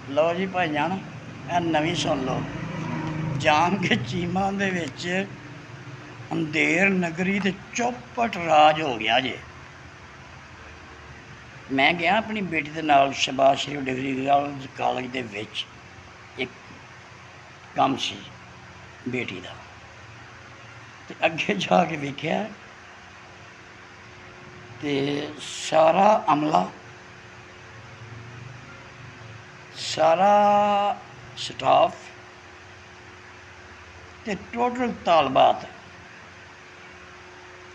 ਲਓ ਜੀ ਭਾਈਜਾਨ, ਇਹ ਨਵੀਂ ਸੁਣ ਲਓ। ਜਾਮ ਕੇ ਚੀਮਾ ਦੇ ਵਿੱਚ ਅੰਧੇਰ ਨਗਰੀ ਤੇ ਚੌਪਟ ਰਾਜ ਹੋ ਗਿਆ ਜੇ। ਮੈਂ ਗਿਆ ਆਪਣੀ ਬੇਟੀ ਦੇ ਨਾਲ ਸ਼ਬਾਸ਼ ਸ਼ਰੀਫ ਡਿਗਰੀ ਕਾਲਜ ਦੇ ਵਿੱਚ, ਇੱਕ ਕੰਮ ਸੀ ਬੇਟੀ ਦਾ, ਤੇ ਅੱਗੇ ਜਾ ਕੇ ਵੇਖਿਆ ਤੇ ਸਾਰਾ ਅਮਲਾ, ਸਾਰਾ ਸਟਾਫ ਤੇ ਟੋਟਲ ਤਾਲਬਾਤ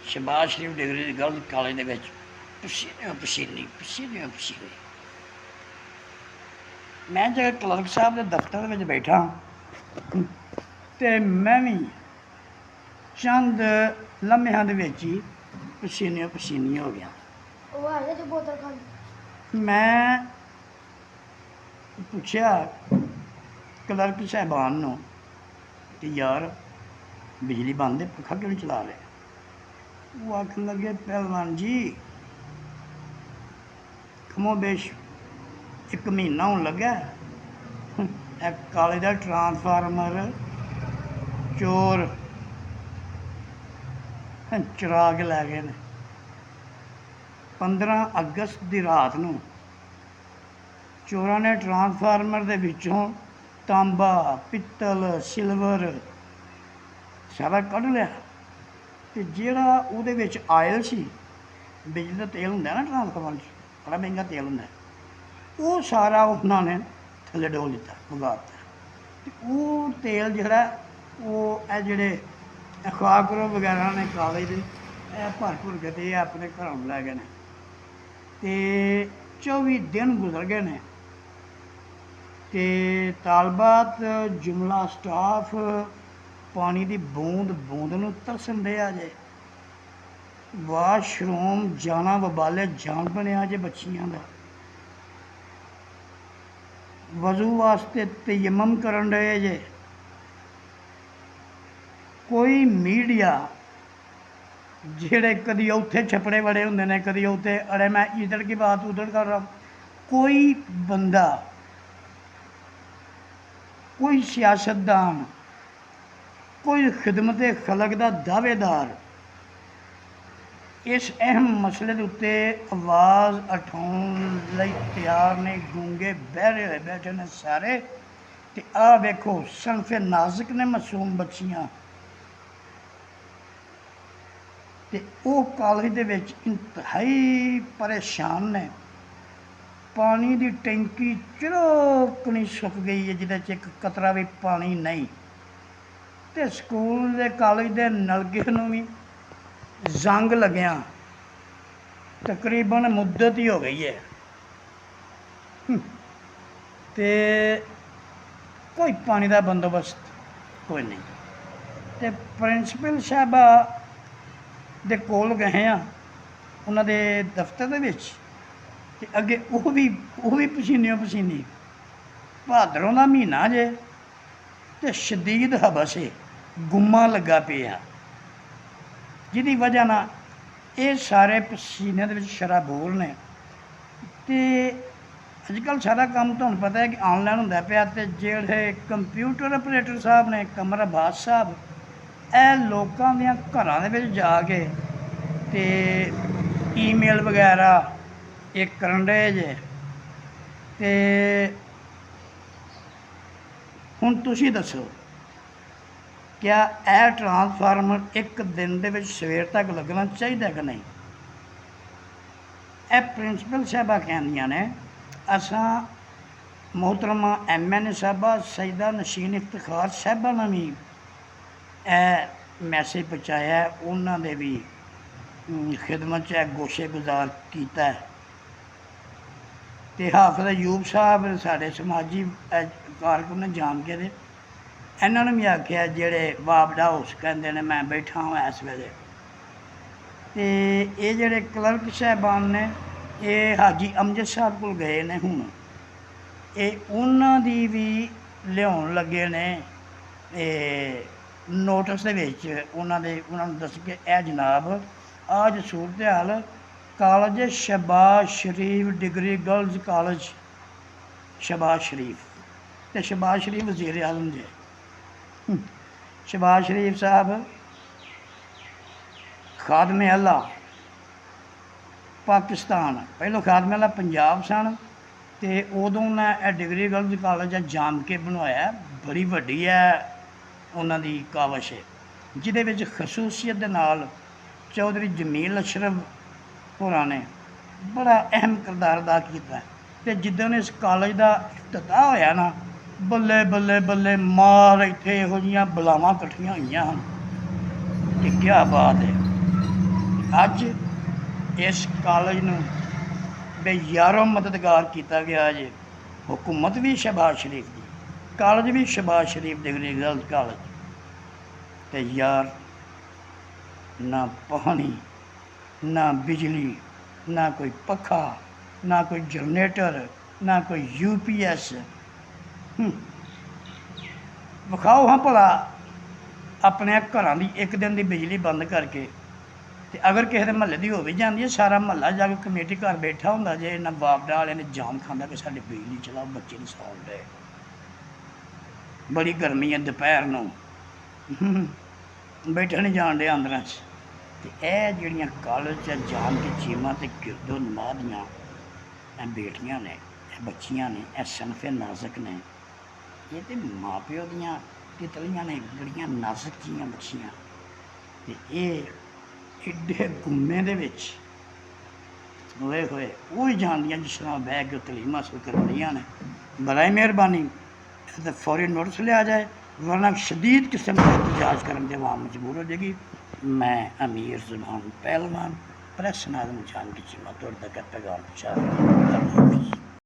ਸ਼ਬਾਸ਼ ਸ਼ਰੀਫ ਡਿਗਰੀ ਗਰਲਜ਼ ਕਾਲਜ ਦੇ ਵਿੱਚ ਪਸੀਨੇ ਪਸੀਨੇ। ਮੈਂ ਜਦੋਂ ਕਲਰਕ ਸਾਹਿਬ ਦੇ ਦਫ਼ਤਰ ਵਿੱਚ ਬੈਠਾ ਤੇ ਮੈਂ ਵੀ ਚੰਦ ਲਮਹਿਆਂ ਦੇ ਵਿੱਚ ਹੀ ਪਸੀਨੇ ਹੋ ਗਿਆ। ਉਹ ਆ ਗਿਆ ਬੋਤਲ ਖਾਲੀ। ਮੈਂ ਪੁੱਛਿਆ ਕਲਰਕ ਸਾਹਿਬਾਨ ਨੂੰ ਕਿ ਯਾਰ ਬਿਜਲੀ ਬੰਦ ਹੈ, ਪੱਖਾ ਕਿਉਂ ਨਹੀਂ ਚਲਾ ਰਹੇ? ਉਹ ਆਖਣ ਲੱਗੇ ਪਹਿਲਵਾਨ ਜੀ ਕਮੋਬੇਸ਼ 1 ਮਹੀਨਾ ਹੋਣ ਲੱਗਾ, ਇਹ ਕਾਲੇ ਦਾ ਟਰਾਂਸਫਾਰਮਰ ਚੋਰ ਚੁਰਾ ਕੇ ਲੈ ਗਏ ਨੇ। 15 ਅਗਸਤ ਦੀ ਰਾਤ ਨੂੰ ਚੋਰਾਂ ਨੇ ਟਰਾਂਸਫਾਰਮਰ ਦੇ ਵਿੱਚੋਂ ਤਾਂਬਾ, ਪਿੱਤਲ, ਸਿਲਵਰ ਸਾਰਾ ਕੱਢ ਲਿਆ, ਅਤੇ ਜਿਹੜਾ ਉਹਦੇ ਵਿੱਚ ਆਇਲ ਸੀ, ਬਿਜਲੀ ਦਾ ਤੇਲ ਹੁੰਦਾ ਨਾ ਟਰਾਂਸਫਾਰਮਰ 'ਚ, ਬੜਾ ਮਹਿੰਗਾ ਤੇਲ ਹੁੰਦਾ, ਉਹ ਸਾਰਾ ਉਹਨਾਂ ਨੇ ਥੱਲੇ ਡੋਲ ਦਿੱਤਾ, ਵਗਾ ਦਿੱਤਾ। ਅਤੇ ਉਹ ਤੇਲ ਜਿਹੜਾ ਉਹ ਇਹ ਜਿਹੜੇ ਅਖਾਕਰੋ ਵਗੈਰਾ ਨੇ ਕਾਲਜ ਦੇ, ਇਹ ਭਰ ਭੁਰ ਕੇ ਤੇ ਆਪਣੇ ਘਰਾਂ ਨੂੰ ਲੈ ਗਏ ਨੇ। ਅਤੇ 24 ਦਿਨ ਗੁਜ਼ਰ ਗਏ ਨੇ ਅਤੇ ਤਾਲਬਾਤ ਜੁਮਲਾ ਸਟਾਫ ਪਾਣੀ ਦੀ ਬੂੰਦ ਨੂੰ ਤਰਸਣ ਰਿਹਾ ਜੇ। ਵਾਸ਼ਰੂਮ ਜਾਣਾ ਵਬਾਲੇ ਜਾਨ ਬਣਿਆ ਜੇ ਬੱਚੀਆਂ ਦਾ। ਵਜ਼ੂ ਵਾਸਤੇ ਤਯਮਮ ਕਰਨ ਰਹੇ ਜੇ। ਕੋਈ ਮੀਡੀਆ ਜਿਹੜੇ ਕਦੀ ਉੱਥੇ ਛਪੜੇ ਬੜੇ ਹੁੰਦੇ ਨੇ, ਕਦੀ ਉੱਥੇ, ਅਰੇ ਮੈਂ ਇੱਧਰ ਕੀ ਬਾਤ ਉਧਰ ਕਰ ਰਹਾ, ਕੋਈ ਬੰਦਾ, ਕੋਈ ਸਿਆਸਤਦਾਨ, ਕੋਈ ਖਿਦਮਤ ਖਲਕ ਦਾ ਦਾਅਵੇਦਾਰ ਇਸ ਅਹਿਮ ਮਸਲੇ ਦੇ ਉੱਤੇ ਆਵਾਜ਼ ਉਠਾਉਣ ਲਈ ਤਿਆਰ ਨੇ। ਗੂੰਗੇ ਬਹਿਰੇ ਹੋਏ ਬੈਠੇ ਨੇ ਸਾਰੇ। ਅਤੇ ਆਹ ਵੇਖੋ ਸਨਫੇ ਨਾਜ਼ੁਕ ਨੇ ਮਾਸੂਮ ਬੱਚੀਆਂ, ਅਤੇ ਉਹ ਕਾਲਜ ਦੇ ਵਿੱਚ ਇੰਤਹਾਈ ਪਰੇਸ਼ਾਨ ਨੇ। ਪਾਣੀ ਦੀ ਟੈਂਕੀ ਚਿਰੋਕਣੀ ਸੁੱਕ ਗਈ ਹੈ, ਜਿਹਦੇ 'ਚ ਇੱਕ ਕਤਰਾ ਵੀ ਪਾਣੀ ਨਹੀਂ, ਅਤੇ ਸਕੂਲ ਦੇ ਕਾਲਜ ਦੇ ਨਲਕੇ ਨੂੰ ਵੀ ਜ਼ੰਗ ਲੱਗਿਆ ਤਕਰੀਬਨ ਮੁੱਦਤ ਹੀ ਹੋ ਗਈ ਹੈ, ਅਤੇ ਕੋਈ ਪਾਣੀ ਦਾ ਬੰਦੋਬਸਤ ਕੋਈ ਨਹੀਂ। ਅਤੇ ਪ੍ਰਿੰਸੀਪਲ ਸਾਹਿਬਾ ਦੇ ਕੋਲ ਗਏ ਹਾਂ, ਉਹਨਾਂ ਦੇ ਦਫ਼ਤਰ ਦੇ ਵਿੱਚ, ਅਤੇ ਅੱਗੇ ਉਹ ਵੀ ਪਸੀਨੇ। ਭਾਦਰੋਂ ਦਾ ਮਹੀਨਾ ਜੇ ਅਤੇ ਸ਼ਦੀਦ ਹਵਸ ਹੈ, ਗੁੰਮਾ ਲੱਗਾ ਪਿਆ, ਜਿਹਦੀ ਵਜ੍ਹਾ ਨਾਲ ਇਹ ਸਾਰੇ ਪਸੀਨੇ ਦੇ ਵਿੱਚ ਸ਼ਰਾਬੋਰ ਨੇ। ਅਤੇ ਅੱਜ ਕੱਲ੍ਹ ਸਾਰਾ ਕੰਮ ਤੁਹਾਨੂੰ ਪਤਾ ਹੈ ਕਿ ਆਨਲਾਈਨ ਹੁੰਦਾ ਪਿਆ, ਅਤੇ ਜਿਹੜੇ ਕੰਪਿਊਟਰ ਆਪਰੇਟਰ ਸਾਹਿਬ ਨੇ, ਕਮਰ ਅਬਾਸ ਸਾਹਿਬ, ਇਹ ਲੋਕਾਂ ਦੀਆਂ ਘਰਾਂ ਦੇ ਵਿੱਚ ਜਾ ਕੇ ਅਤੇ ਈਮੇਲ ਵਗੈਰਾ ਇਹ ਕਰਨ ਰਹੇ ਜੇ। ਅਤੇ ਹੁਣ ਤੁਸੀਂ ਦੱਸੋ, ਕਿਆ ਇਹ ਟਰਾਂਸਫਾਰਮਰ ਇੱਕ ਦਿਨ ਦੇ ਵਿੱਚ ਸਵੇਰ ਤੱਕ ਲੱਗਣਾ ਚਾਹੀਦਾ ਕਿ ਨਹੀਂ? ਇਹ ਪ੍ਰਿੰਸੀਪਲ ਸਾਹਿਬਾ ਕਹਿੰਦੀਆਂ ਨੇ, ਅਸਾਂ ਮੁਹਤਰਮਾ MN ਸਾਹਿਬਾ ਸਈਦਾ ਨਸ਼ੀਨ ਇਫਤਖਾਰ ਸਾਹਿਬਾ ਨੇ ਵੀ ਇਹ ਮੈਸੇਜ ਪਹੁੰਚਾਇਆ, ਉਹਨਾਂ ਦੇ ਵੀ ਖਿਦਮਤ 'ਚ ਗੋਸ਼ੇ ਗੁਜ਼ਾਰ ਕੀਤਾ। ਅਤੇ ਹਾਫਿਜ਼ ਅਯੂਬ ਸਾਹਿਬ ਸਾਡੇ ਸਮਾਜੀ ਕਾਰਕੁਨ ਨੇ ਜਾਣ ਕੇ ਦੇ, ਇਹਨਾਂ ਨੂੰ ਵੀ ਆਖਿਆ ਜਿਹੜੇ ਵਾਪਡਾ ਹਾਊਸ ਕਹਿੰਦੇ ਨੇ, ਮੈਂ ਬੈਠਾ ਹਾਂ ਇਸ ਵੇਲੇ। ਅਤੇ ਇਹ ਜਿਹੜੇ ਕਲਰਕ ਸਾਹਿਬਾਨ ਨੇ, ਇਹ ਹਾਜੀ ਅਮਜਦ ਸਾਹਿਬ ਕੋਲ ਗਏ ਨੇ ਹੁਣ, ਇਹ ਉਹਨਾਂ ਦੀ ਵੀ ਲਿਆਉਣ ਲੱਗੇ ਨੇ ਨੋਟਿਸ ਦੇ ਵਿੱਚ। ਉਹਨਾਂ ਨੂੰ ਦੱਸ ਕੇ ਇਹ ਜਨਾਬ ਅੱਜ ਸੂਰਤ ਹਾਲ ਕਾਲਜ ਸ਼ਬਾਸ਼ ਸ਼ਰੀਫ ਡਿਗਰੀ ਗਰਲਜ਼ ਕਾਲਜ ਸ਼ਹਿਬਾਜ਼ ਸ਼ਰੀਫ, ਤੇ ਸ਼ਹਿਬਾਜ਼ ਸ਼ਰੀਫ ਵਜ਼ੀਰ ਆਜ਼ਮ ਜੇ। ਸ਼ਹਿਬਾਜ਼ ਸ਼ਰੀਫ ਸਾਹਿਬ ਖਾਦਮੇ ਅੱਲਾ ਪਾਕਿਸਤਾਨ, ਪਹਿਲੋਂ ਖਾਦਮੇ ਅੱਲਾ ਪੰਜਾਬ ਸਨ, ਤੇ ਉਦੋਂ ਉਹਨਾਂ ਇਹ ਡਿਗਰੀ ਗਰਲਜ਼ ਕਾਲਜ ਜਾਮ ਕੇ ਬਣਵਾਇਆ। ਬੜੀ ਵੱਡੀ ਹੈ ਉਹਨਾਂ ਦੀ ਕਾਵਸ਼ ਹੈ, ਜਿਹਦੇ ਵਿੱਚ ਖਸੂਸੀਅਤ ਦੇ ਨਾਲ ਚੌਧਰੀ ਜਮੀਲ ਅਸ਼ਰਫ ਹੋਰਾਂ ਨੇ ਬੜਾ ਅਹਿਮ ਕਿਰਦਾਰ ਅਦਾ ਕੀਤਾ। ਅਤੇ ਜਿੱਦਣ ਇਸ ਕਾਲਜ ਦਾ ਇਫਤਤਾਹ ਹੋਇਆ ਨਾ, ਬੱਲੇ ਬੱਲੇ ਬੱਲੇ ਮਾਰ, ਇੱਥੇ ਇਹੋ ਜਿਹੀਆਂ ਬਲਾਵਾਂ ਇਕੱਠੀਆਂ ਹੋਈਆਂ ਹਨ ਕਿ ਕਿਆ ਬਾਤ ਹੈ। ਅੱਜ ਇਸ ਕਾਲਜ ਨੂੰ ਬੇਯਾਰੋ ਮਦਦਗਾਰ ਕੀਤਾ ਗਿਆ ਜੇ। ਹੁਕੂਮਤ ਵੀ ਸ਼ਹਿਬਾਜ਼ ਸ਼ਰੀਫ ਦੀ, ਕਾਲਜ ਵੀ ਸ਼ਹਿਬਾਜ਼ ਸ਼ਰੀਫ ਡਿਗਰੀ ਗਰਲਜ਼ ਕਾਲਜ। ਤੇ ਯਾਰ ਨਾ ਪਾਣੀ, ਨਾ ਬਿਜਲੀ, ਨਾ ਕੋਈ ਪੱਖਾ, ਨਾ ਕੋਈ ਜਨਰੇਟਰ, ਨਾ ਕੋਈ UPS। ਵਿਖਾਓ ਹਾਂ ਭਲਾ ਆਪਣੇ ਘਰਾਂ ਦੀ ਇੱਕ ਦਿਨ ਦੀ ਬਿਜਲੀ ਬੰਦ ਕਰਕੇ। ਤੇ ਅਗਰ ਕਿਸੇ ਦੇ ਮਹੱਲੇ ਦੀ ਹੋ ਵੀ ਜਾਂਦੀ ਹੈ, ਸਾਰਾ ਮਹੱਲਾ ਜਾ ਕੇ ਕਮੇਟੀ ਘਰ ਬੈਠਾ ਹੁੰਦਾ ਜੇ, ਇਹਨਾਂ ਬਾਪਦਾ ਵਾਲਿਆਂ ਨੇ ਜਾਮ ਖਾਂਦਾ ਕਿ ਸਾਡੀ ਬਿਜਲੀ ਚਲਾਓ, ਬੱਚੇ ਨਹੀਂ ਸੌਣ ਡਏ, ਬੜੀ ਗਰਮੀ ਹੈ, ਦੁਪਹਿਰ ਨੂੰ ਬੈਠਣ ਨਹੀਂ ਜਾਣ ਡਿਆ ਅੰਦਰਾਂ 'ਚ। ਤੇ ਇਹ ਜਿਹੜੀਆਂ ਕਾਲਜ 'ਚ ਜਾਮ ਕੇ ਚੀਮਾਂ ਤੇ ਗਿਰਦੋ ਨਮਾਂ ਦੀਆਂ ਇਹ ਬੇਟੀਆਂ ਨੇ, ਇਹ ਬੱਚੀਆਂ ਨੇ, ਇਹ ਸਨਫੇ ਨਾਜ਼ੁਕ ਨੇ, ਇਹ ਤੇ ਮਾਂ ਪਿਓ ਦੀਆਂ ਤਿਤਲੀਆਂ ਨੇ, ਬੜੀਆਂ ਨਾਜ਼ੁਕ ਜੀਆਂ ਬੱਚੀਆਂ। ਤੇ ਇਹ ਏਡੇ ਗੁੰਮੇ ਦੇ ਵਿੱਚ ਹੋਏ ਹੋਏ ਉਹ ਹੀ ਜਾਣਦੀਆਂ ਜਿਸ ਤਰ੍ਹਾਂ ਬਹਿ ਕੇ ਤਲੀਮ ਹਾਸਲ ਕਰਵਾਉਣੀਆਂ ਨੇ। ਬਰਾਏ ਮਿਹਰਬਾਨੀ ਤੇ ਫੌਰੀ ਨੋਟਿਸ ਲਿਆ ਜਾਏ, ਵਰਨਾ ਸ਼ਦੀਦ ਕਿਸਮ ਦਾ ਇhtਜਾਜ ਕਰਨ ਦੇ ਆਵਾਮ ਮਜਬੂਰ ਹੋ ਜਾਏਗੀ। ਮੈਂ ਅਮੀਰ ਜ਼ੁਬਾਨ ਪਹਿਲਵਾਨ ਪ੍ਰੈਸ ਨਾਜ਼ਮ ਜਾਨ की चीमा तोड़ तक पैगाम